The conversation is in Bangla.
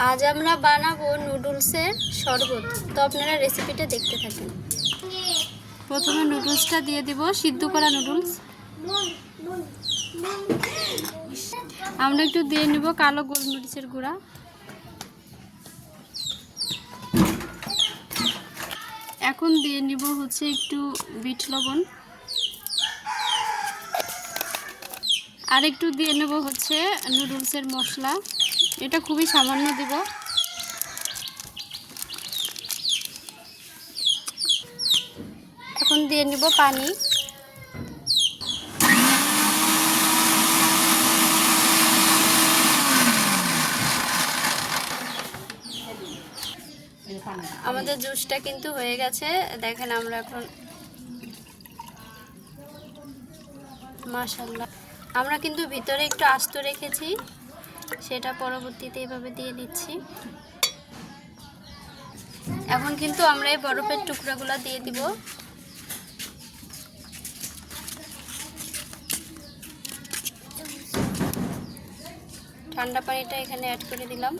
আজ আমরা বানাবো নুডলসের শরবত। তো আপনারা রেসিপিটা দেখতে থাকেন। প্রথমে নুডলসটা দিয়ে দিব, সিদ্ধ করা নুডলস। আমরা একটু দিয়ে নিব কালো গোলমরিচের গুঁড়া। এখন দিয়ে নিব হচ্ছে একটু বিট লবণ, আর একটু দিয়ে নেব হচ্ছে নুডলসের মশলা। এটা খুবই সামান্য দিব। এখন দিয়ে নিব পানি। আমাদের জুসটা কিন্তু হয়ে গেছে, দেখেন। আমরা এখন মাশাআল্লাহ, আমরা কিন্তু ভিতরে একটু আস্ত রেখেছি, সেটা পরবর্তীতে এভাবে দিয়ে দিচ্ছি। এখন কিন্তু আমরা এই বরফের টুকরাগুলো দিয়ে দিব। ঠান্ডা পানিটা এখানে অ্যাড করে দিলাম।